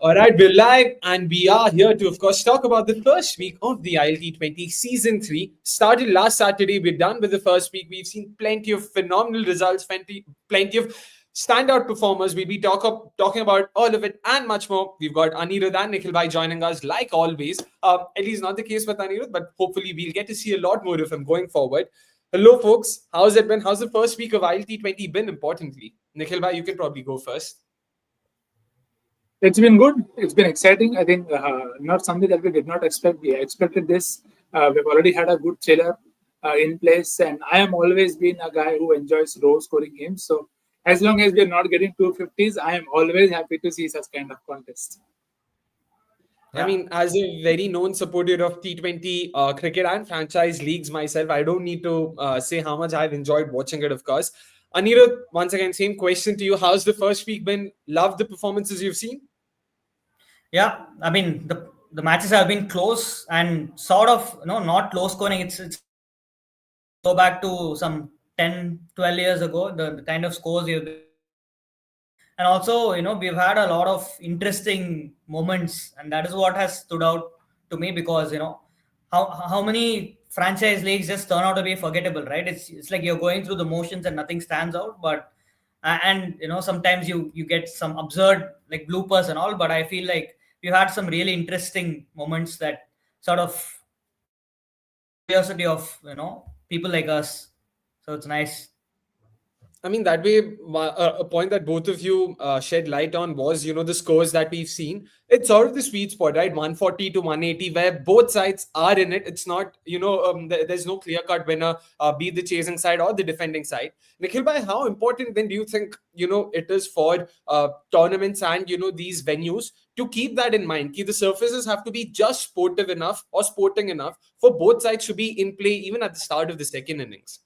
All right, we're live and we are here to, of course, talk about the first week of the ILT20 Season 3. Started last Saturday. We're done with the first week. We've seen plenty of phenomenal results, plenty of standout performers. We'll be talking about all of it and much more. We've got Anirudh and Nikhil Bhai joining us like always. At least not the case with Anirudh, but hopefully we'll get to see a lot more of him going forward. Hello, folks. How's it been? How's the first week of ILT20 been, importantly? Nikhil Bhai, you can probably go first. It's been good. It's been exciting. I think not something that we did not expect. We expected this. We've already had a good trailer in place, and I am always been a guy who enjoys low scoring games. So as long as we're not getting 250s, I am always happy to see such kind of contest. I mean, as a very known supporter of T20 cricket and franchise leagues myself, I don't need to say how much I've enjoyed watching it, of course. Anirudh, once again, same question to you. How's the first week been? Love the performances you've seen? Yeah, I mean, the matches have been close and sort of, not low scoring. It's go back to some 10, 12 years ago, the kind of scores you've been. And also, we've had a lot of interesting moments, and that is what has stood out to me because, how many franchise leagues just turn out to be forgettable, right? It's like you're going through the motions and nothing stands out, but sometimes you get some absurd like bloopers and all, but I feel like we had some really interesting moments that sort of curiosity of people like us. So it's nice. I mean, that way, a point that both of you shed light on was, the scores that we've seen. It's sort of the sweet spot, right? 140 to 180, where both sides are in it. It's not, there's no clear-cut winner, be it the chasing side or the defending side. Nikhil bhai, how important then do you think, it is for tournaments and, these venues to keep that in mind? The surfaces have to be just sportive enough or sporting enough for both sides to be in play even at the start of the second innings.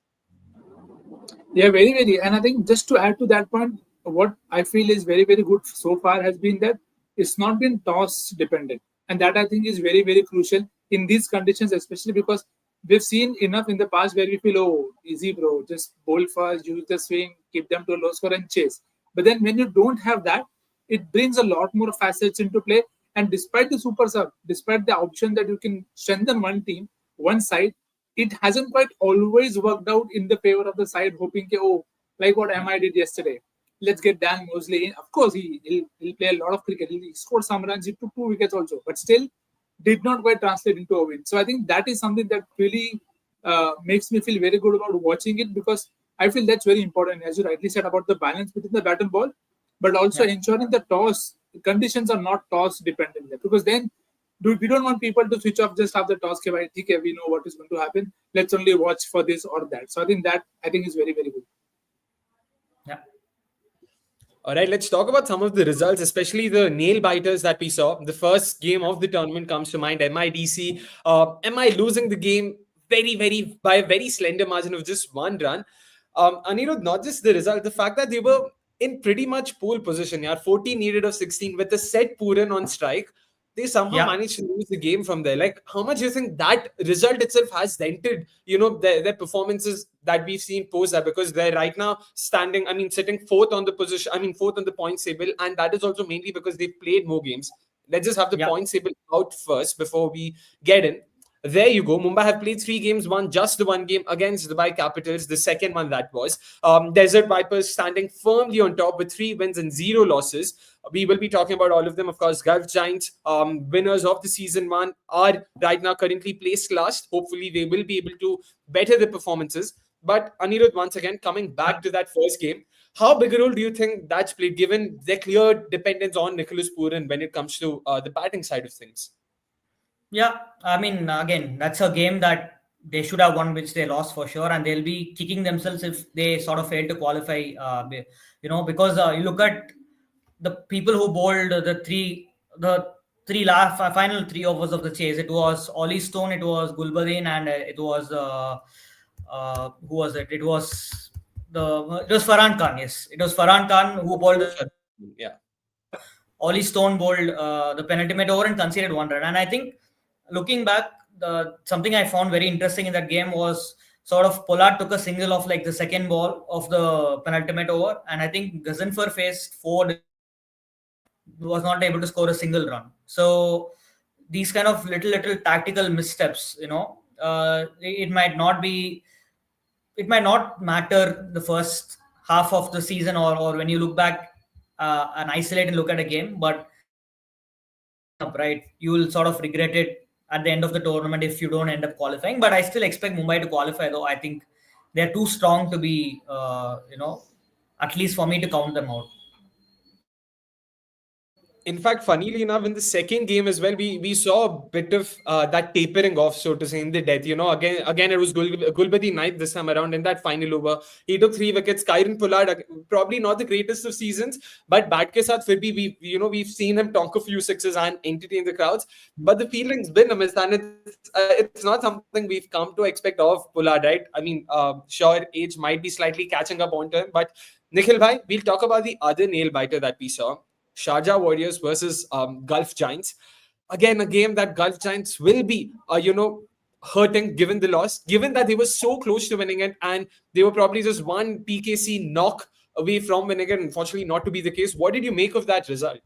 Yeah, very, very. And I think just to add to that point, what I feel is very, very good so far has been that it's not been toss dependent. And that I think is very, very crucial in these conditions, especially because we've seen enough in the past where we feel, oh, easy, bro, just bowl first, use the swing, keep them to a low score and chase. But then when you don't have that, it brings a lot more facets into play. And despite the super sub, despite the option that you can strengthen one team, one side, it hasn't quite always worked out in the favor of the side, hoping, like what MI did yesterday. Let's get Dan Mosley in. Of course, he'll play a lot of cricket. He scored some runs. He took 2 wickets also, but still did not quite translate into a win. So I think that is something that really makes me feel very good about watching it, because I feel that's very important, as you rightly said, about the balance between the bat and ball, but also ensuring the toss conditions are not toss dependent, because then we don't want people to switch off just after toss. We know what is going to happen. Let's only watch for this or that. So I think is very, very good. Yeah. All right, let's talk about some of the results, especially the nail biters that we saw. The first game of the tournament comes to mind, MIDC. MI losing the game by a very slender margin of just 1 run. Anirudh, not just the result, the fact that they were in pretty much pole position. 14 needed of 16 with a set Pooran on strike. They somehow managed to lose the game from there. Like, how much do you think that result itself has dented, their performances that we've seen post that? Because they're right now sitting fourth on the points table. And that is also mainly because they've played more games. Let's just have the points table out first before we get in. There you go. Mumbai have played 3 games, won just the 1 game against Dubai Capitals, the second one that was. Desert Vipers standing firmly on top with 3 wins and 0 losses. We will be talking about all of them. Of course, Gulf Giants, winners of the season 1, are right now currently placed last. Hopefully, they will be able to better their performances. But Anirudh, once again, coming back to that first game, how big a role do you think that's played, given their clear dependence on Nicholas Pooran when it comes to the batting side of things? Yeah, I mean, again, that's a game that they should have won, which they lost for sure, and they'll be kicking themselves if they sort of fail to qualify. Because you look at the people who bowled the final 3 overs of the chase. It was Ollie Stone, it was Gulbadin, and it was who was it? It was Farhan Khan. Yes, it was Farhan Khan who bowled. Ollie Stone bowled the penultimate over and conceded 1 run, and I think, looking back, something I found very interesting in that game was sort of Pollard took a single off like the second ball of the penultimate over, and I think Ghaznfar faced 4 was not able to score a single run. So these kind of little tactical missteps, it might not be, it might not matter the first half of the season, or when you look back and isolate and look at a game, but adding up, right, you will sort of regret it at the end of the tournament if you don't end up qualifying. But I still expect Mumbai to qualify, though. I think they're too strong to be, at least for me to count them out. In fact, funnily enough, in the second game as well, we saw a bit of that tapering off, so to say, in the death. Again, it was Gulbadi Knight this time around in that final over. He took 3 wickets. Kyron Pollard, probably not the greatest of seasons, but bat ke saath, fir bhi we've seen him tonk a few sixes and entertain the crowds. But the feeling's been amiss, and it's not something we've come to expect of Pollard, right? I mean, sure, age might be slightly catching up onto him, but Nikhil bhai, we'll talk about the other nail biter that we saw. Sharjah Warriors versus Gulf Giants. Again, a game that Gulf Giants will be, hurting given the loss, given that they were so close to winning it, and they were probably just one PKC knock away from winning it. Unfortunately, not to be the case. What did you make of that result?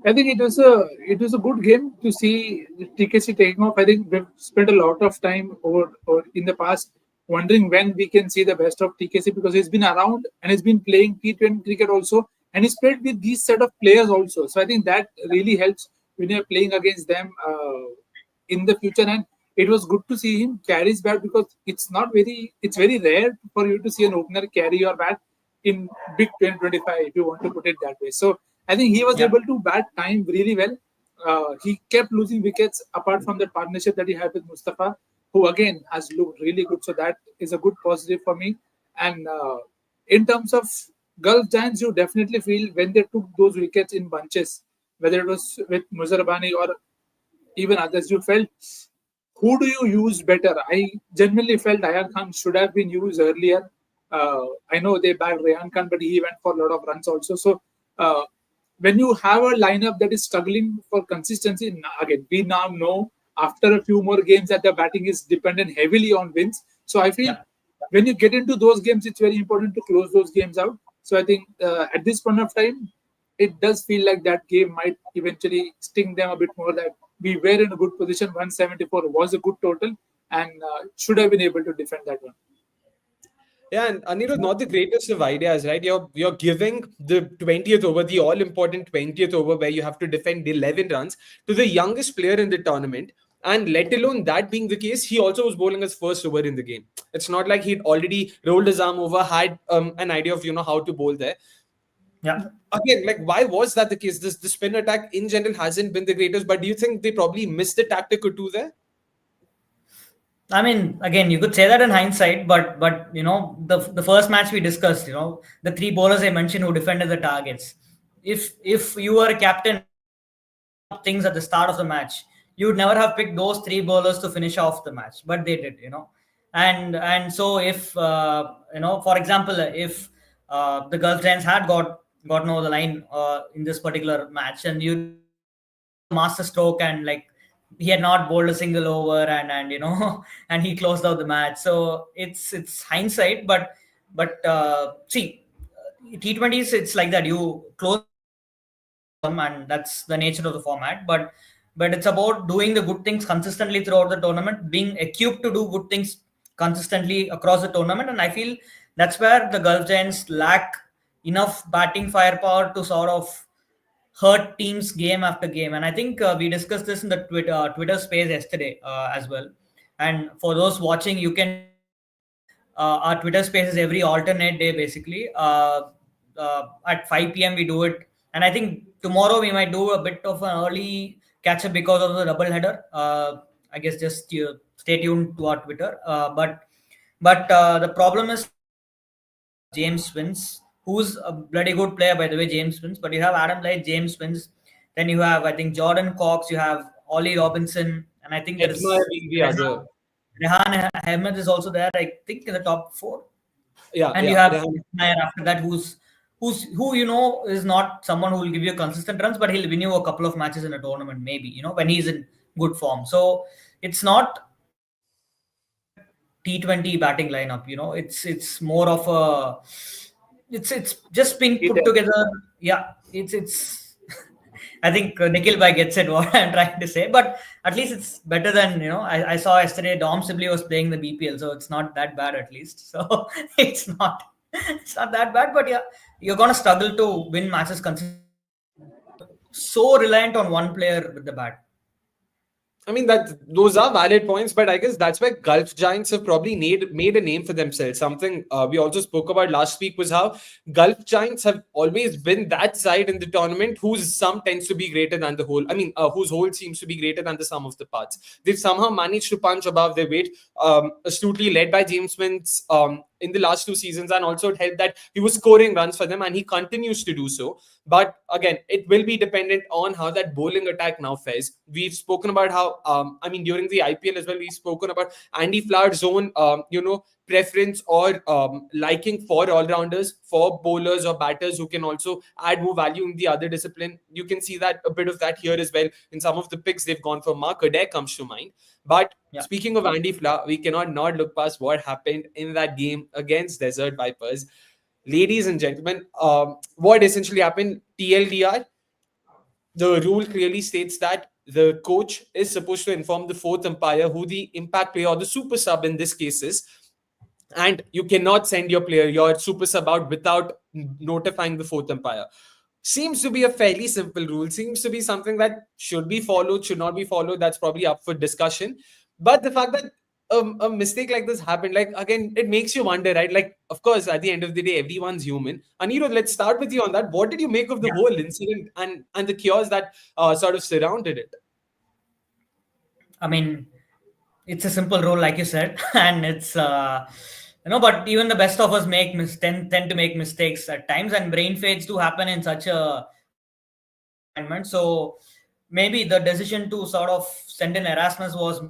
I think it was a good game to see TKC taking off. I think we've spent a lot of time over in the past wondering when we can see the best of TKC, because he's been around and he's been playing T20 cricket also, and he's played with these set of players also. So I think that really helps when you're playing against them in the future. And it was good to see him carry his bat, because it's very rare for you to see an opener carry your bat in big 2025, if you want to put it that way. So I think he was able to bat time really well. He kept losing wickets apart from that partnership that he had with Mustafa, who again has looked really good. So that is a good positive for me. And in terms of Gulf Giants, you definitely feel when they took those wickets in bunches, whether it was with Muzarabani or even others, you felt, who do you use better? I genuinely felt Ayan Khan should have been used earlier. I know they bagged Rayan Khan, but he went for a lot of runs also. So when you have a lineup that is struggling for consistency, again, we now know after a few more games that the batting is dependent heavily on wins. So I feel when you get into those games, it's very important to close those games out. So I think at this point of time, it does feel like that game might eventually sting them a bit more, that we were in a good position. 174 was a good total, and should have been able to defend that one. Yeah, and Anirudh, not the greatest of ideas, right? You're giving the 20th over, the all-important 20th over, where you have to defend 11 runs to the youngest player in the tournament. And let alone that being the case, he also was bowling his first over in the game. It's not like he'd already rolled his arm over, had an idea of how to bowl there. Yeah. Again, like, why was that the case? The spin attack in general hasn't been the greatest, but do you think they probably missed a tactic or two there? I mean, again, you could say that in hindsight, but the first match we discussed, the three bowlers I mentioned who defended the targets. If you were a captain, things at the start of the match, you would never have picked those three bowlers to finish off the match, but they did, and so if for example, if the Gulf Giants had gotten over the line in this particular match, and you master stroke, and like he had not bowled a single over, and and he closed out the match. So it's hindsight, but see, T20s, it's like that, you close them, and that's the nature of the format, but it's about doing the good things consistently throughout the tournament, being equipped to do good things consistently across the tournament. And I feel that's where the Gulf Giants lack enough batting firepower to sort of hurt teams game after game. And I think we discussed this in the Twitter space yesterday as well. And for those watching, you can our Twitter spaces every alternate day, basically. At 5 p.m. we do it. And I think tomorrow we might do a bit of an early catch up because of the double header. I guess just stay tuned to our Twitter. But the problem is James Wins, who's a bloody good player, by the way, James Wins. But you have Adam Light, James Wins. Then you have, I think, Jordan Cox. You have Ollie Robinson. And I think there's Rehan Ahmed is also there, I think, in the top 4. Yeah. And you have after that, who is not someone who will give you consistent runs, but he'll win you a couple of matches in a tournament, maybe, when he's in good form. So it's not T20 batting lineup, it's more of it's just been put Detail. together. Yeah, it's I think Nikhil Bhai gets it what I'm trying to say, but at least it's better than, I saw yesterday Dom Sibley was playing the BPL, so it's not that bad at least. So it's not that bad, but yeah, you're gonna struggle to win matches consistently. So reliant on one player with the bat. I mean, that those are valid points, but I guess that's where Gulf Giants have probably made a name for themselves. Something we also spoke about last week was how Gulf Giants have always been that side in the tournament whose sum tends to be greater than the whole. I mean, whose whole seems to be greater than the sum of the parts. They've somehow managed to punch above their weight, astutely led by James Wins in the last 2 seasons, and also it helped that he was scoring runs for them, and he continues to do so. But again, it will be dependent on how that bowling attack now fares. We've spoken about how, I mean, during the IPL as well, we've spoken about Andy Flower's own, preference or liking for all-rounders, for bowlers or batters who can also add more value in the other discipline. You can see that a bit of that here as well. In some of the picks they've gone for, Mark Adair comes to mind. But Yeah. speaking of Andy Flower, we cannot not look past what happened in that game against Desert Vipers. Ladies and gentlemen, what essentially happened, TLDR, the rule clearly states that the coach is supposed to inform the fourth umpire who the impact player or the super sub in this case is, and you cannot send your super sub out without notifying the fourth umpire. Seems to be a fairly simple rule, seems to be something that should be followed, should not be followed. That's probably up for discussion. But the fact that a mistake like this happened, like, again, it makes you wonder, right? Like, of course, at the end of the day, everyone's human. Anirudh, let's start with you on that. What did you make of the whole incident and the chaos that sort of surrounded it? I mean, it's a simple rule, like you said, and it's but even the best of us tend to make mistakes at times, and brain fades do happen in such a environment. So maybe the decision to sort of send in Erasmus was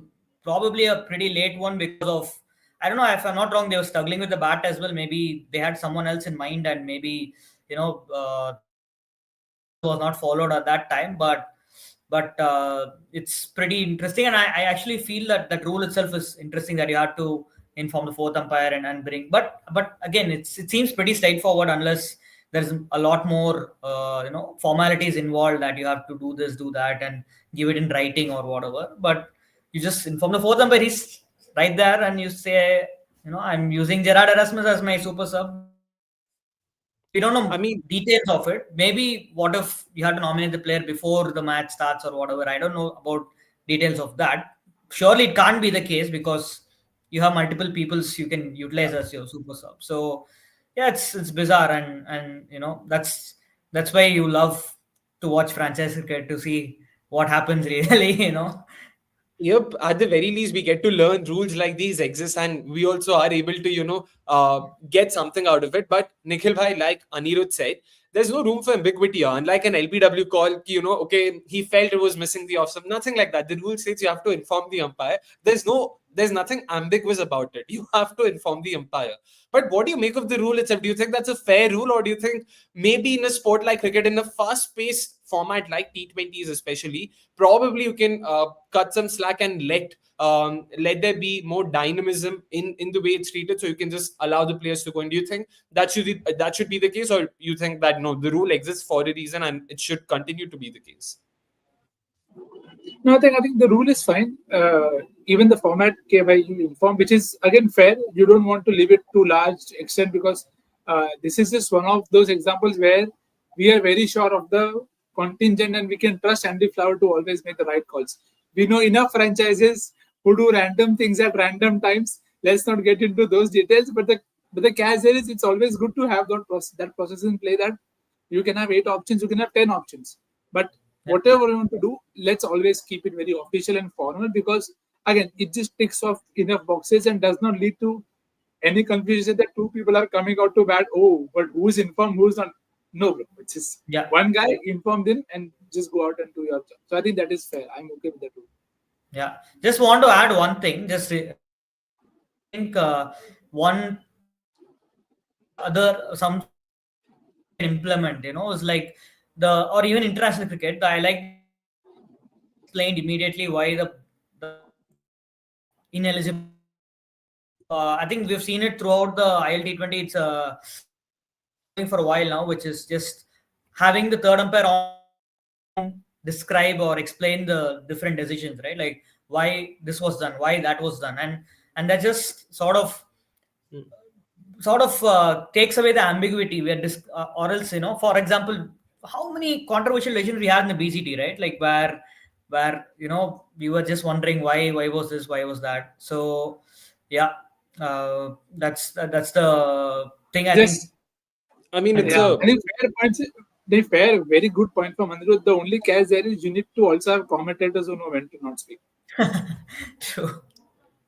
probably a pretty late one because of, I don't know, if I'm not wrong, they were struggling with the bat as well. Maybe they had someone else in mind, and maybe was not followed at that time. But it's pretty interesting, and I actually feel that rule itself is interesting, that you have to inform the fourth umpire and bring. But again, it seems pretty straightforward unless there's a lot more formalities involved, that you have to do this, do that, and give it in writing or whatever. But you just inform the fourth umpire, he's right there, and you say, I'm using Gerard Erasmus as my super sub. We don't know details of it. Maybe what if you had to nominate the player before the match starts or whatever. I don't know about details of that. Surely it can't be the case, because you have multiple peoples you can utilize as your super sub. So yeah, it's bizarre, and that's why you love to watch franchise cricket, to see what happens really. Yep, at the very least, we get to learn rules like these exist, and we also are able to, get something out of it. But Nikhil Bhai, like Anirudh said, there's no room for ambiguity here. Unlike an LBW call, okay, he felt it was missing the off stump. Nothing like that. The rule states you have to inform the umpire. There's nothing ambiguous about it. You have to inform the umpire. But what do you make of the rule itself? Do you think that's a fair rule, or do you think maybe in a sport like cricket, in a fast-paced format like T20s especially, probably you can cut some slack and let there be more dynamism in the way it's treated, so you can just allow the players to go in? Do you think that should be the case, or you think that no, the rule exists for a reason and it should continue to be the case? No, I think the rule is fine. Even the format by you inform, which is again fair. You don't want to leave it to large extent, because this is just one of those examples where we are very sure of the contingent, and we can trust Andy Flower to always make the right calls. We know enough franchises who do random things at random times. Let's not get into those details. But the catch there is, it's always good to have that process in play, that you can have 8 options, you can have 10 options. But whatever you want to do, let's always keep it very official and formal, because again, it just ticks off enough boxes and does not lead to any confusion that 2 people are coming out to bat. Oh, but who's informed, who's not? No, bro. It's just one guy informed in, and just go out and do your job. So I think that is fair. I'm okay with that too. Yeah. Just want to add one thing. Just I think one other some implement, is like or even international cricket. I like explained immediately why the ineligible. I think we've seen it throughout the ILT20. It's for a while now, which is just having the third umpire on describe or explain the different decisions, right? Like why this was done, why that was done, and that just takes away the ambiguity where this or else, for example, how many controversial decisions we had in the BCT, right? Like where we were just wondering why was this, why was that. So yeah, that's the thing I think. Just I mean, it's yeah, a I think fair points. They fair, very good point from Anirudh. The only catch there is you need to also have commentators who know when to not speak. True.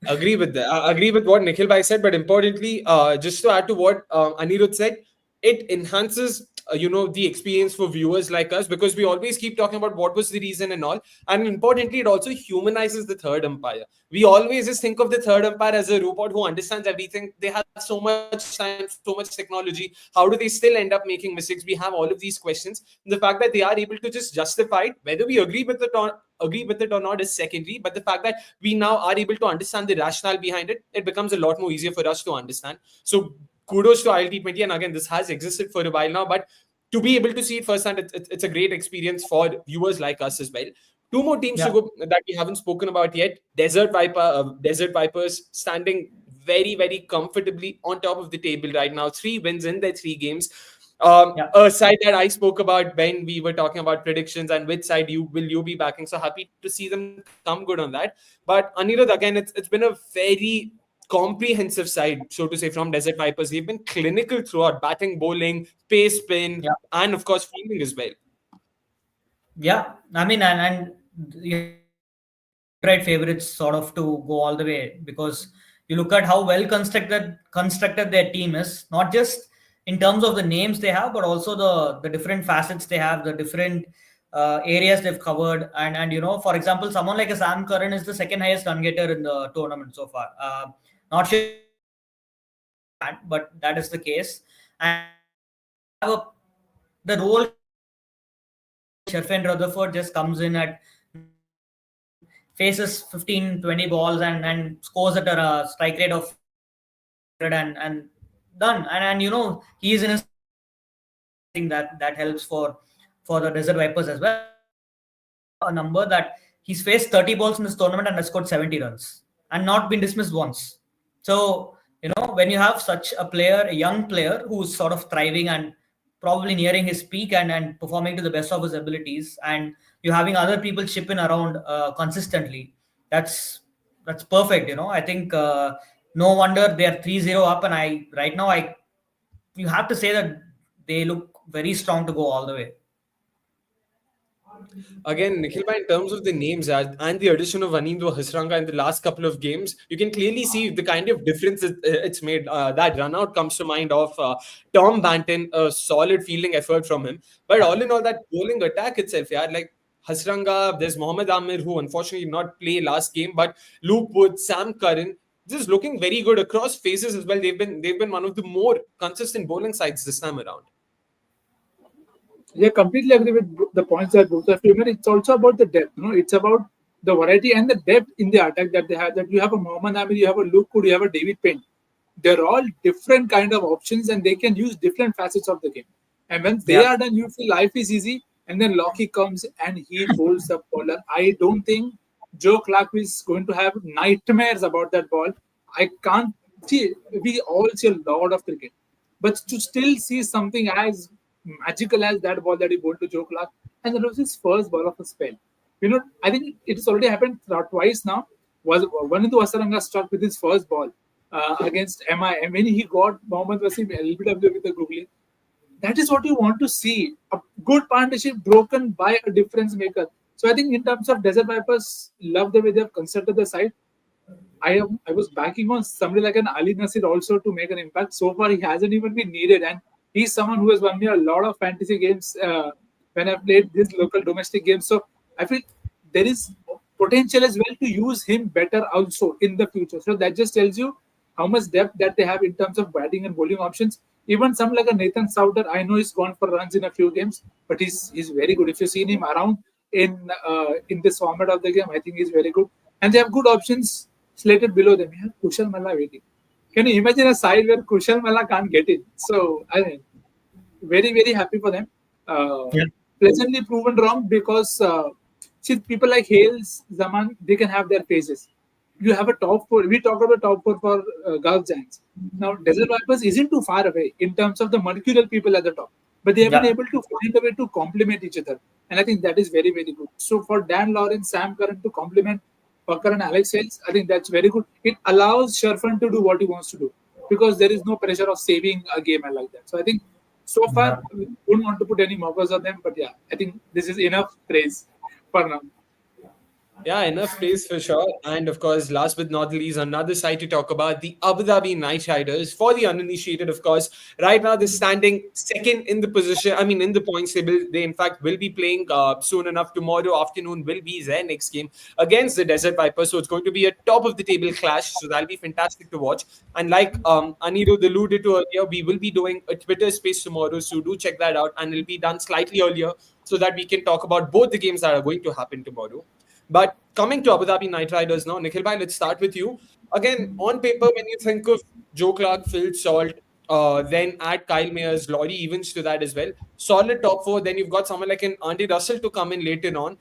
agree with that. I agree with what Nikhil Bhai said, but importantly, just to add to what Anirudh said, it enhances the experience for viewers like us, because we always keep talking about what was the reason and all, and importantly, it also humanizes the third umpire. We always just think of the third umpire as a robot who understands everything. They have so much time, so much technology. How do they still end up making mistakes? We have all of these questions. The fact that they are able to just justify it, whether we agree with it or not, is secondary. But the fact that we now are able to understand the rationale behind it, it becomes a lot more easier for us to understand. So kudos to ILT20, and again, this has existed for a while now, but to be able to see it firsthand, it's a great experience for viewers like us as well. Two more teams to Yeah. go that we haven't spoken about yet. Desert Vipers standing very, very comfortably on top of the table right now. 3 wins in their 3 games. Yeah. A side that I spoke about when we were talking about predictions and which side you be backing. So happy to see them come good on that. But Anirudh, again, it's been a very comprehensive side, so to say, from Desert Vipers. They've been clinical throughout: batting, bowling, pace, spin, Yeah. and of course fielding as well. Yeah, I mean, and you right favorites sort of to go all the way, because you look at how well constructed their team is, not just in terms of the names they have, but also the different facets they have, the different areas they've covered. And for example, someone like a Sam Curran is the second highest run getter in the tournament so far. Not sure, but that is the case. And have the role Sherfin Rutherford just comes in at faces 15-20 balls and scores at a strike rate of 100 and done. And he is in a thing that helps for the Desert Vipers as well. A number that he's faced 30 balls in this tournament and has scored 70 runs and not been dismissed once. So when you have such a player, a young player who's sort of thriving and probably nearing his peak and performing to the best of his abilities, and you're having other people chip in around consistently, that's perfect. I think no wonder they are 3-0 up, and right now you have to say that they look very strong to go all the way. Again, Nikhil, in terms of the names and the addition of Anindra Hasranga in the last couple of games, you can clearly see the kind of difference it's made. That run out comes to mind of Tom Banton, a solid fielding effort from him. But all in all, that bowling attack itself, yeah, like Hasranga, there's Mohammad Amir, who unfortunately did not play last game, but Luke Wood, Sam Curran, just looking very good across phases as well. They've been one of the more consistent bowling sides this time around. Yeah, completely agree with the points that both of you made. It's also about the depth. It's about the variety and the depth in the attack that they have. That you have a Mohammad Amir, you have a Luke Wood, you have a David Payne. They're all different kind of options, and they can use different facets of the game. And when they are done, you feel life is easy. And then Lockie comes and he bowls the bowler. I don't think Joe Clark is going to have nightmares about that ball. I can't see. We all see a lot of cricket, but to still see something as magical as that ball that he bowled to Joe Clark, and that was his first ball of a spell. I think it has already happened twice now. Was Vanindu Hasaranga struck with his first ball against MI, and when he got Mohammad Wasim LBW with the googly. That is what you want to see. A good partnership broken by a difference maker. So I think in terms of Desert Vipers, love the way they have constructed the side. I was backing on somebody like an Ali Nasir also to make an impact. So far, he hasn't even been needed, and he's someone who has won me a lot of fantasy games when I've played these local domestic games. So I feel there is potential as well to use him better also in the future. So that just tells you how much depth that they have in terms of batting and bowling options. Even some like a Nathan Souter, I know he's gone for runs in a few games, but he's very good. If you've seen him around in this format of the game, I think he's very good. And they have good options slated below them. You have Kushal Malla waiting. Can you imagine a side where Kushal Malla can't get in? So I mean, very, very happy for them. Uh, Yeah. Pleasantly proven wrong because see, people like Hales, Zaman, they can have their phases. You have a top four. We talk about top four for Gulf Giants. Now, Desert Vipers isn't too far away in terms of the mercurial people at the top, but they have been Yeah. able to find a way to complement each other. And I think that is very, very good. So for Dan Lawrence, Sam Curran to complement Parker and Alex Hales, I think that's very good. It allows Sharfan to do what he wants to do because there is no pressure of saving a game and like that. So I think so far, Yeah. we wouldn't want to put any markers on them, but yeah, I think this is enough praise for now. Yeah, enough praise for sure. And of course, last but not least, another side to talk about, the Abu Dhabi Knight Riders. For the uninitiated, of course, right now they're standing second in the position. I mean, in the points table. They, in fact, will be playing soon enough. Tomorrow afternoon will be their next game against the Desert Vipers. So it's going to be a top of the table clash. So that'll be fantastic to watch. And like Anirudh alluded to earlier, we will be doing a Twitter space tomorrow. So do check that out. And it'll be done slightly earlier so that we can talk about both the games that are going to happen tomorrow. But coming to Abu Dhabi Knight Riders now, Nikhil bhai, let's start with you. Again, on paper, when you think of Joe Clark, Phil Salt, then add Kyle Mayers, Laurie Evans to that as well. Solid top four. Then you've got someone like an Andy Russell to come in later on.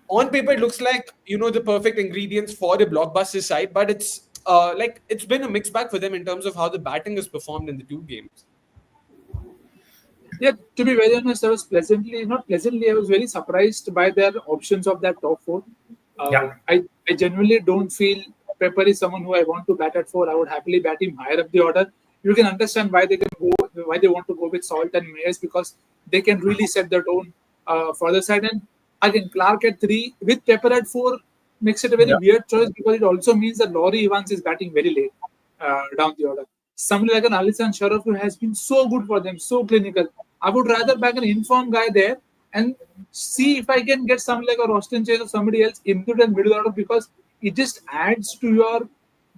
On paper, it looks like the perfect ingredients for the blockbuster side, but it's been a mixed bag for them in terms of how the batting is performed in the two games. Yeah, to be very honest, I was not pleasantly, I was very surprised by their options of that top four. Yeah. I genuinely don't feel Pepper is someone who I want to bat at four. I would happily bat him higher up the order. You can understand why they want to go with Salt and Mayers because they can really set the tone for the side. And again, Clark at three with Pepper at four makes it a very Yeah. weird choice because it also means that Laurie Evans is batting very late down the order. Somebody like an Alisson Sharaf who has been so good for them, so clinical. I would rather back an informed guy there and see if I can get something like a Roston Chase or somebody else into the middle order because it just adds to your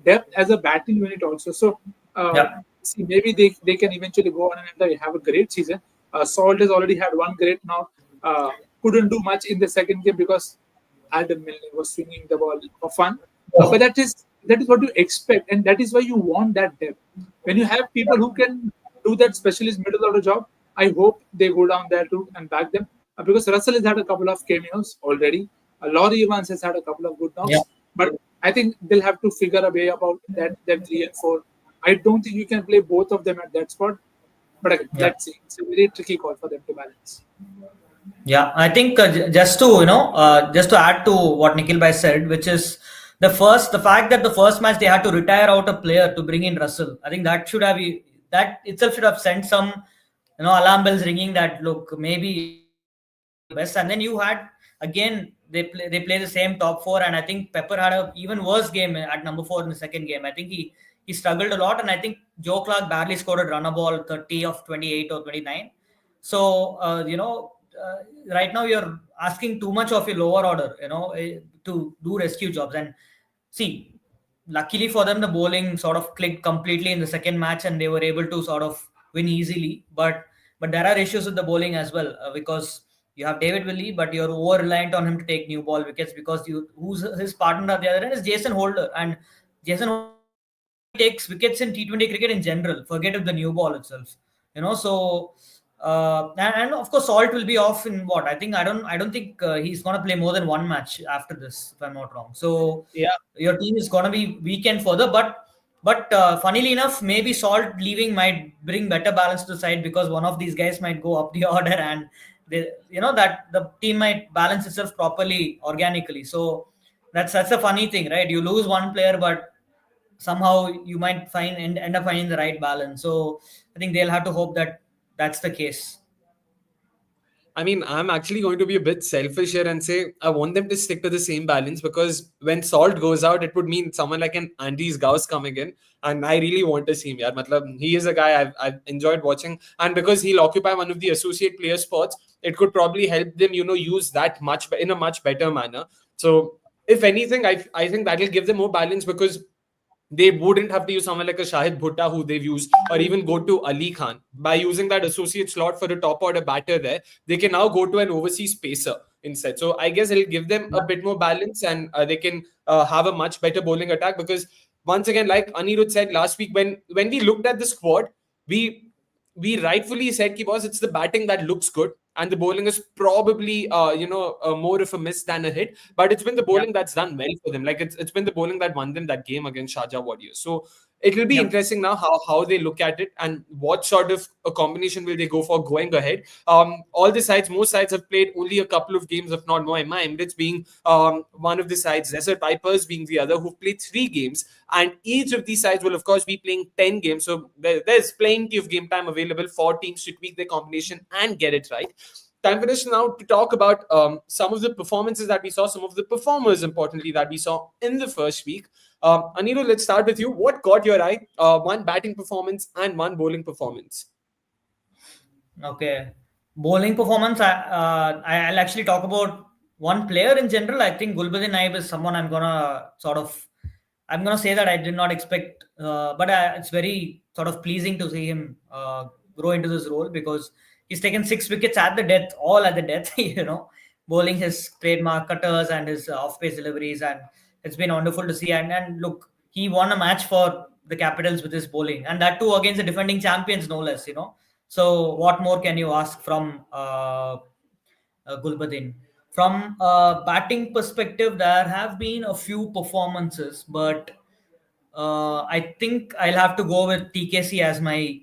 depth as a batting unit also. So Yeah. see, maybe they can eventually go on and have a great season. Salt has already had one great now. Couldn't do much in the second game because Adam Milne was swinging the ball for fun. But that is what you expect, and that is why you want that depth. When you have people who can do that specialist middle order job, I hope they go down that route and back them because Russell has had a couple of cameos already. Laurie Evans has had a couple of good knocks, Yeah. but I think they'll have to figure a way about that them 3 and 4. I don't think you can play both of them at that spot, but again, Yeah. let's see. It's a very tricky call for them to balance. Yeah, I think just to add to what Nikhil bhai said, which is the fact that the first match they had to retire out a player to bring in Russell. I think that itself should have sent some alarm bells ringing that look maybe best. And then you had again they play the same top four, and I think Pepper had a even worse game at number four in the second game. I think he struggled a lot, and I think Joe Clark barely scored a runner ball 30 of 28 or 29. So right now you're asking too much of your lower order, to do rescue jobs. And see, luckily for them, the bowling sort of clicked completely in the second match, and they were able to sort of win easily. But there are issues with the bowling as well because you have David Willey, but you're over reliant on him to take new ball wickets because who's his partner at the other end is Jason Holder, and Jason Holder takes wickets in T20 cricket in general. Forget of the new ball itself. So and of course Salt will be off in what I don't think he's gonna play more than one match after this if I'm not wrong. So Yeah. your team is gonna be weakened further, but funnily enough, maybe Salt leaving might bring better balance to the side because one of these guys might go up the order and that the team might balance itself properly organically. So that's a funny thing, right? You lose one player, but somehow you might end up finding the right balance. So I think they'll have to hope that that's the case. I mean, I'm actually going to be a bit selfish here and say I want them to stick to the same balance because when Salt goes out, it would mean someone like an Andy's Gauss coming in. And I really want to see him. Yeah, matlab, he is a guy I've enjoyed watching. And because he'll occupy one of the associate player spots, it could probably help them, use that in a much better manner. So if anything, I think that'll give them more balance because they wouldn't have to use someone like a Shahid Bhutta who they've used or even go to Ali Khan. By using that associate slot for a top order batter there, they can now go to an overseas pacer instead. So I guess it'll give them a bit more balance and they can have a much better bowling attack because once again, like Anirudh said last week, when we looked at the squad, we we rightfully said, ki boss, it's the batting that looks good. And the bowling is probably, more of a miss than a hit. But it's been the Yeah. bowling that's done well for them. Like it's been the bowling that won them that game against Sharjah Warriors. So it will be Yeah. interesting now how they look at it and what sort of a combination will they go for going ahead. All the sides, most sides have played only a couple of games, if not more. My Emirates being one of the sides, Desert Vipers being the other, who've played 3 games, and each of these sides will, of course, be playing 10 games. So there's plenty of game time available for teams to tweak their combination and get it right. Time for us now to talk about some of the performances that we saw, some of the performers, importantly, that we saw in the first week. Anirudh, let's start with you. What caught your eye? One batting performance and one bowling performance. Okay. Bowling performance, I'll actually talk about one player in general. I think Gulbuddin Naib is someone I'm gonna say that I did not expect, but it's very sort of pleasing to see him grow into this role, because he's taken 6 wickets at the death, all at the death, bowling his trademark cutters and his off-pace deliveries, and it's been wonderful to see. And look, he won a match for the Capitals with his bowling, and that too against the defending champions, no less. So what more can you ask from Gulbuddin? From a batting perspective, there have been a few performances, but I think I'll have to go with TKC as my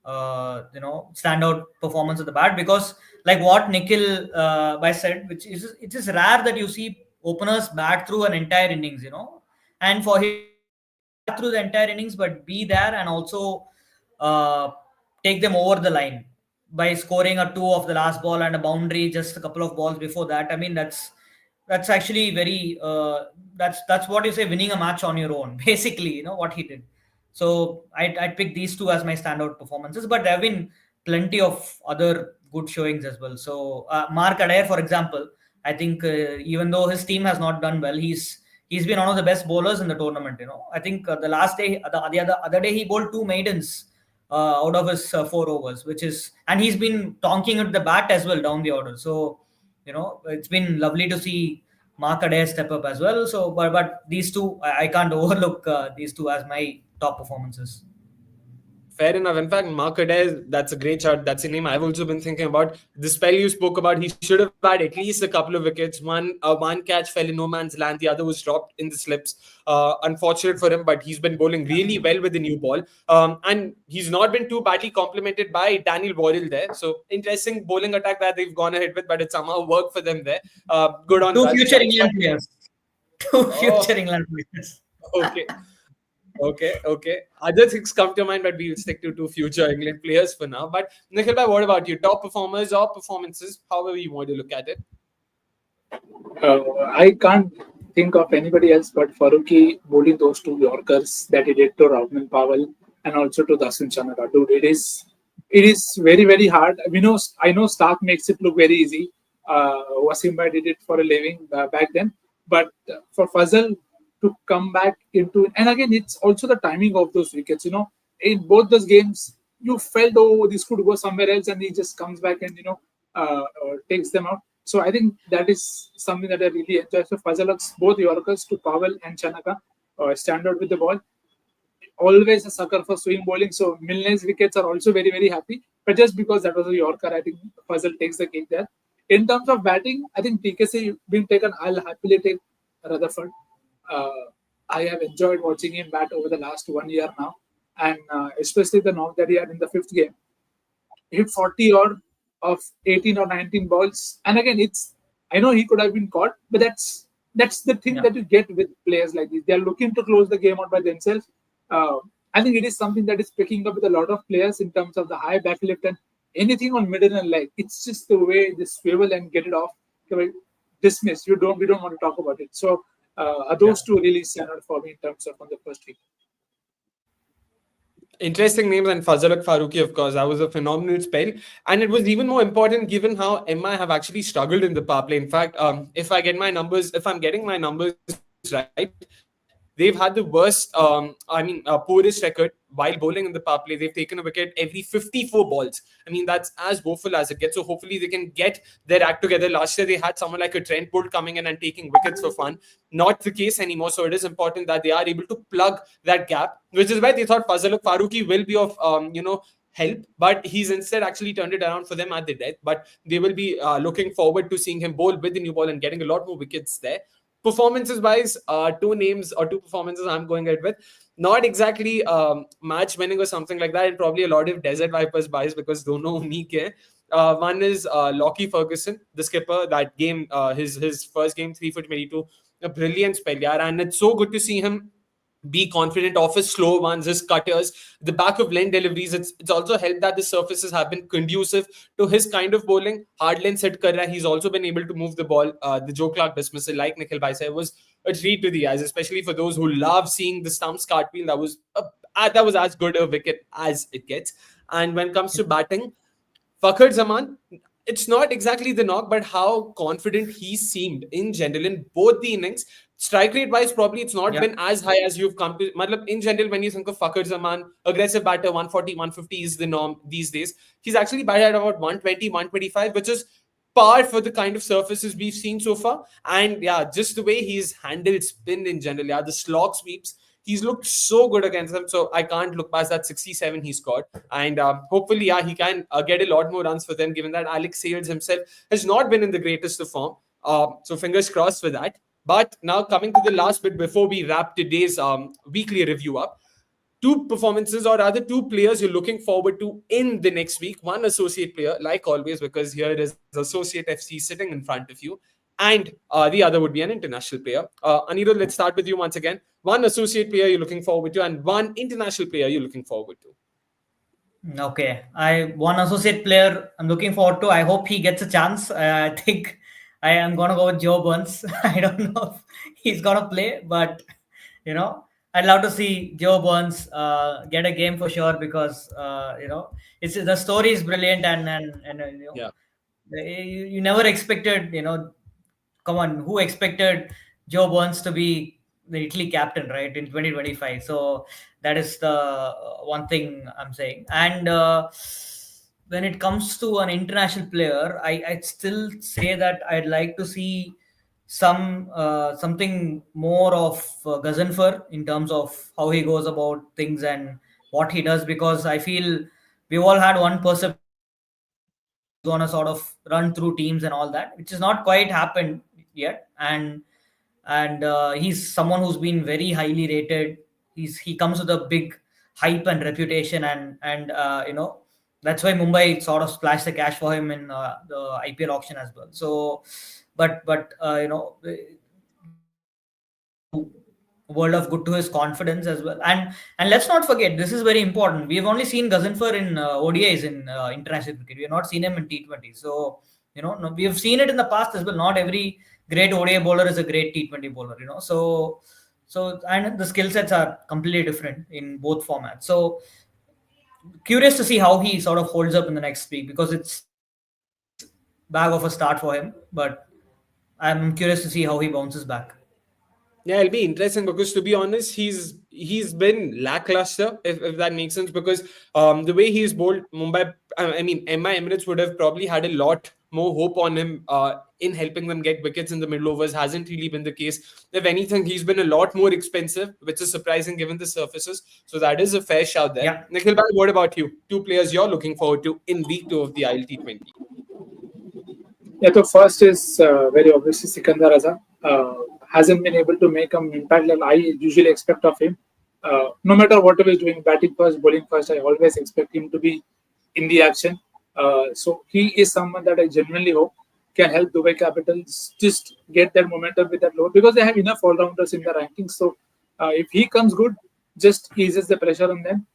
standout performance of the bat, because like what Nikhil by said, which is it is rare that you see openers bat through an entire innings, and for him bat through the entire innings, but be there and also uh, take them over the line by scoring a 2 off the last ball and a boundary just a couple of balls before that. I mean, that's actually very that's what you say, winning a match on your own, basically, what he did. So I'd pick these two as my standout performances, but there have been plenty of other good showings as well. So Mark Adair, for example, I think even though his team has not done well, he's been one of the best bowlers in the tournament. I think the last day, the other day, he bowled 2 maidens out of his 4 overs, and he's been tonking at the bat as well down the order. So it's been lovely to see Mark Adair step up as well. So, but these two, I can't overlook these two as my top performances. Fair enough. In fact, Mark Adair, that's a great shot. That's a name I've also been thinking about. The spell you spoke about, he should have had at least a couple of wickets. One catch fell in no man's land. The other was dropped in the slips. Unfortunate for him, but he's been bowling really well with the new ball. And he's not been too badly complimented by Daniel Warriorz there. So interesting bowling attack that they've gone ahead with, but it somehow worked for them there. Good on Two that. future England players. Two future England players. Okay. Other things come to mind, but we'll stick to 2 future England players for now. But Nikhil bhai, what about you? Top performers or performances, however you want to look at it? I can't think of anybody else but Farooqi bowling those 2 Yorkers that he did to Rahman Powell and also to Dasun Chanaka. Dude, it is very, very hard. I know Stark makes it look very easy. Wasim bhai did it for a living back then. But for Fazal to come back into, and again, it's also the timing of those wickets. In both those games, you felt, oh, this could go somewhere else, and he just comes back and takes them out. So I think that is something that I really enjoy. So Fazal's both Yorkers to Powell and Chanaka stand out with the ball. Always a sucker for swing bowling. So Milne's wickets are also very, very happy. But just because that was a Yorker, I think Fazal takes the cake there. In terms of batting, I think TKC being taken, I'll happily take Rutherford. I have enjoyed watching him bat over the last 1 year now, and especially the knock that he had in the 5th game. He hit 40 odd of 18 or 19 balls, and again, I know he could have been caught, but that's the thing that you get with players like this. They are looking to close the game out by themselves. I think it is something that is picking up with a lot of players in terms of the high back lift and anything on middle and leg. It's just the way they swivel and get it off. Dismiss. We don't want to talk about it. So. Those 2 really stand out for me in terms of on the first week. Interesting names, and Fazal Farooqi, of course, that was a phenomenal spell, and it was even more important given how MI have actually struggled in the power play. In fact, if I'm getting my numbers right, they've had the worst, poorest record while bowling in the power play. They've taken a wicket every 54 balls. I mean, that's as woeful as it gets. So hopefully they can get their act together. Last year, they had someone like a Trent Bolt coming in and taking wickets for fun. Not the case anymore. So it is important that they are able to plug that gap, which is why they thought Fazal Farooqi will be of, help, but he's instead actually turned it around for them at the death. But they will be looking forward to seeing him bowl with the new ball and getting a lot more wickets there. Performances wise, two performances I'm going ahead with. Not exactly match winning or something like that, and probably a lot of Desert Vipers bias because don't know unique hai. One is Lockie Ferguson, the skipper. That game, his first game, 3 for 22, a brilliant spell, yeah. And it's so good to see him be confident of his slow ones, his cutters, the back of lane deliveries. It's also helped that the surfaces have been conducive to his kind of bowling. Hard lane set kar raha. He's also been able to move the ball. The Joe Clark dismissal, like Nikhil Bhai said, was a treat to the eyes, especially for those who love seeing the stumps cartwheel. That was as good a wicket as it gets. And when it comes to batting, Fakhar Zaman, it's not exactly the knock, but how confident he seemed in general in both the innings. Strike rate wise, probably it's not been as high as you've come to. Matlab, in general, when you think of Fakhar Zaman, aggressive batter, 140, 150 is the norm these days. He's actually batted at about 120, 125, which is par for the kind of surfaces we've seen so far. And yeah, just the way he's handled spin in general, yeah, the slog sweeps, he's looked so good against them. So I can't look past that 67 he scored. And hopefully, yeah, he can get a lot more runs for them, given that Alex Sales himself has not been in the greatest of form. So fingers crossed for that. But now coming to the last bit before we wrap today's weekly review up, two performances or rather two players you're looking forward to in the next week. One associate player, like always, because here is Associate FC sitting in front of you. And the other would be an international player. Anirudh, let's start with you once again. One associate player you're looking forward to and one international player you're looking forward to. Okay, one associate player I'm looking forward to. I hope he gets a chance. I think I am gonna go with Joe Burns. I don't know if he's gonna play, but I'd love to see Joe Burns get a game for sure because it's the story is brilliant and Yeah. you never expected come on, who expected Joe Burns to be the Italy captain, right, in 2025? So that is the one thing I'm saying. And when it comes to an international player, I'd still say that I'd like to see something more of Gazanfar in terms of how he goes about things and what he does, because I feel we've all had one perception he's gonna sort of run through teams and all that, which has not quite happened yet. And he's someone who's been very highly rated. He comes with a big hype and reputation, and that's why Mumbai sort of splashed the cash for him in the IPL auction as well. So, but world of good to his confidence as well. And let's not forget, this is very important. We've only seen Gazanfar in ODIs in international cricket. We have not seen him in T20. So we have seen it in the past as well. Not every great ODI bowler is a great T20 bowler. So and the skill sets are completely different in both formats. So curious to see how he sort of holds up in the next week, because it's bag of a start for him, but I'm curious to see how he bounces back. Yeah, it'll be interesting because, to be honest, he's been lackluster, if that makes sense, because the way he's bowled Mumbai, I mean, MI Emirates would have probably had a lot more hope on him in helping them get wickets in the middle overs. Hasn't really been the case. If anything, he's been a lot more expensive, which is surprising given the surfaces. So that is a fair shout there. Yeah. Nikhil bhai, what about you? Two players you're looking forward to in week 2 of the ILT20. Yeah, so first is very obviously Sikandar Raza. Hasn't been able to make an impact like I usually expect of him. No matter whatever he's doing, batting first, bowling first, I always expect him to be in the action. So he is someone that I genuinely hope can help Dubai Capitals just get that momentum with that load, because they have enough all-rounders in the rankings. So if he comes good, just eases the pressure on them.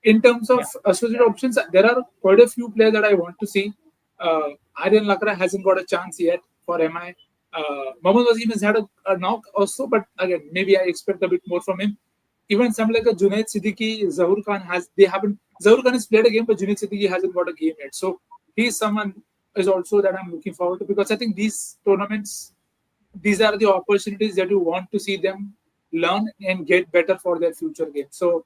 In terms of associate options, there are quite a few players that I want to see. Aryan Lakra hasn't got a chance yet for MI. Mohammad Wasim has had a knock also, but again, maybe I expect a bit more from him. Even someone like a Junaid Siddiqui, Zahur Khan Zahur Khan has played a game, but Junaid Siddiqui hasn't got a game yet. So he's someone is also that I'm looking forward to, because I think these tournaments, these are the opportunities that you want to see them learn and get better for their future game. So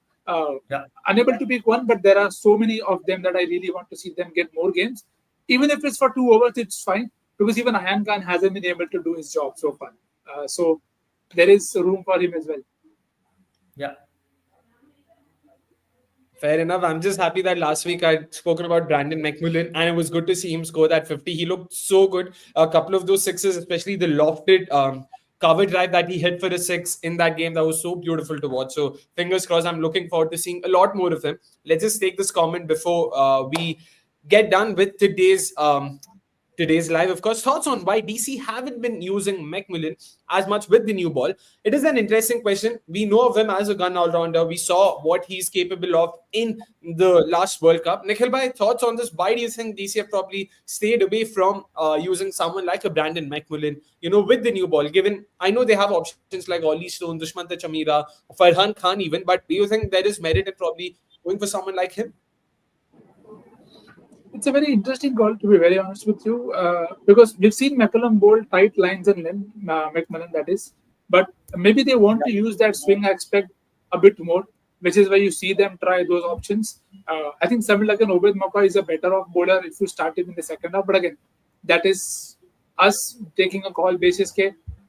unable to pick one, but there are so many of them that I really want to see them get more games. Even if it's for 2 overs, it's fine, because even Ayan Khan hasn't been able to do his job so far. So there is room for him as well. Yeah. Fair enough. I'm just happy that last week I'd spoken about Brandon McMillan and it was good to see him score that 50. He looked so good. A couple of those sixes, especially the lofted cover drive that he hit for a six in that game, that was so beautiful to watch. So fingers crossed, I'm looking forward to seeing a lot more of him. Let's just take this comment before we get done with today's live. Of course, thoughts on why DC haven't been using McMillan as much with the new ball. It is an interesting question. We know of him as a gun all-rounder. We saw what he's capable of in the last World Cup. Nikhil bhai, thoughts on this? Why do you think DC have probably stayed away from using someone like a Brandon McMillan, with the new ball? Given, I know they have options like Ollie Stone, Dushmanta Chamira, Farhan Khan even, but do you think there is merit in probably going for someone like him? It's a very interesting call, to be very honest with you, because we've seen McCullum bowl tight lines and length, McMillan that is, but maybe they want to use that swing aspect a bit more, which is why you see them try those options. I think someone like an Obed Mokka is a better off bowler if you start him in the second half, but again, that is us taking a call basis.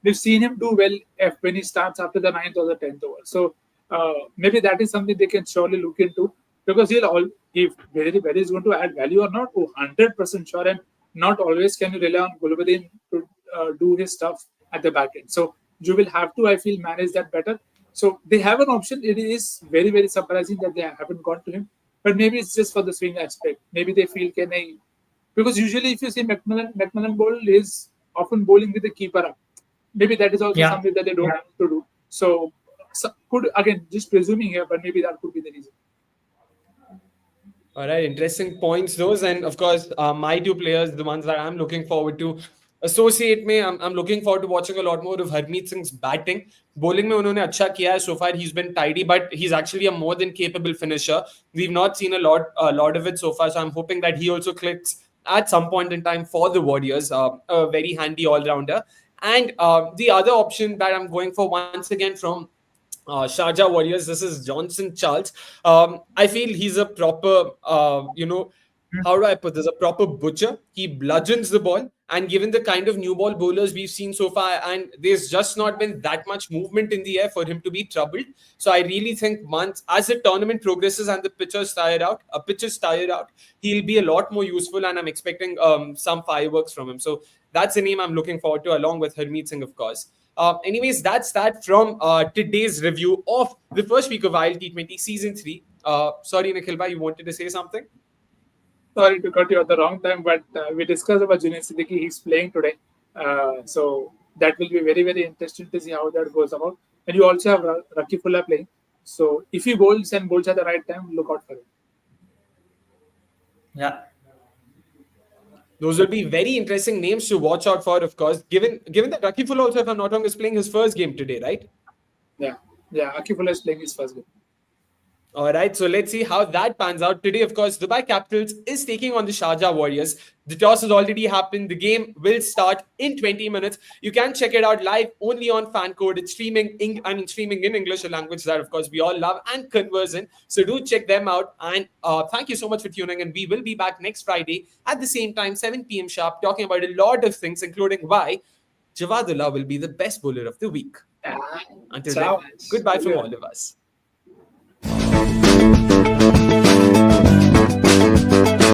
We've seen him do well when he starts after the 9th or the 10th over. So maybe that is something they can surely look into, because if whether he's going to add value or not, 100% sure, and not always can you rely on Gulbuddin to do his stuff at the back end. So you will have to, I feel, manage that better. So they have an option. It is very, very surprising that they haven't gone to him, but maybe it's just for the swing aspect. Maybe they feel because usually if you see McMillan bowl is often bowling with the keeper up. Maybe that is also something that they don't have to do. So could, again, just presuming here, but maybe that could be the reason. All right, interesting points those. And of course, my two players, the ones that I'm looking forward to associate me, I'm looking forward to watching a lot more of Harmeet Singh's batting. Bowling mein unhone acha kiya hai so far. He's been tidy, but he's actually a more than capable finisher. We've not seen a lot of it so far. So I'm hoping that he also clicks at some point in time for the Warriors. A very handy all-rounder. And the other option that I'm going for once again from Sharjah Warriors, this is Johnson Charles. I feel he's a proper, how do I put this? A proper butcher. He bludgeons the ball. And given the kind of new ball bowlers we've seen so far, and there's just not been that much movement in the air for him to be troubled. So I really think once, as the tournament progresses and the pitches tired out, he'll be a lot more useful. And I'm expecting some fireworks from him. So that's a name I'm looking forward to, along with Harmeet Singh, of course. Anyways, that's that from today's review of the first week of ILT20 Season 3. Sorry, Nikhil bhai, you wanted to say something? Sorry to cut you at the wrong time, but we discussed about Junaid Siddiqui. He's playing today. So that will be very, very interesting to see how that goes about. And you also have Rakifullah playing. So if he bowls at the right time, look out for him. Yeah. Those will be very interesting names to watch out for, of course, given that Rakifullah also, if I'm not wrong, is playing his first game today, right? Yeah, Rakifullah is playing his first game. All right, so let's see how that pans out. Today, of course, Dubai Capitals is taking on the Sharjah Warriors. The toss has already happened. The game will start in 20 minutes. You can check it out live only on FANCODE. It's streaming in English, a language that, of course, we all love and converse in. So do check them out. And thank you so much for tuning in. We will be back next Friday at the same time, 7 p.m. sharp, talking about a lot of things, including why Javadullah will be the best bowler of the week. Until then, goodbye from all of us.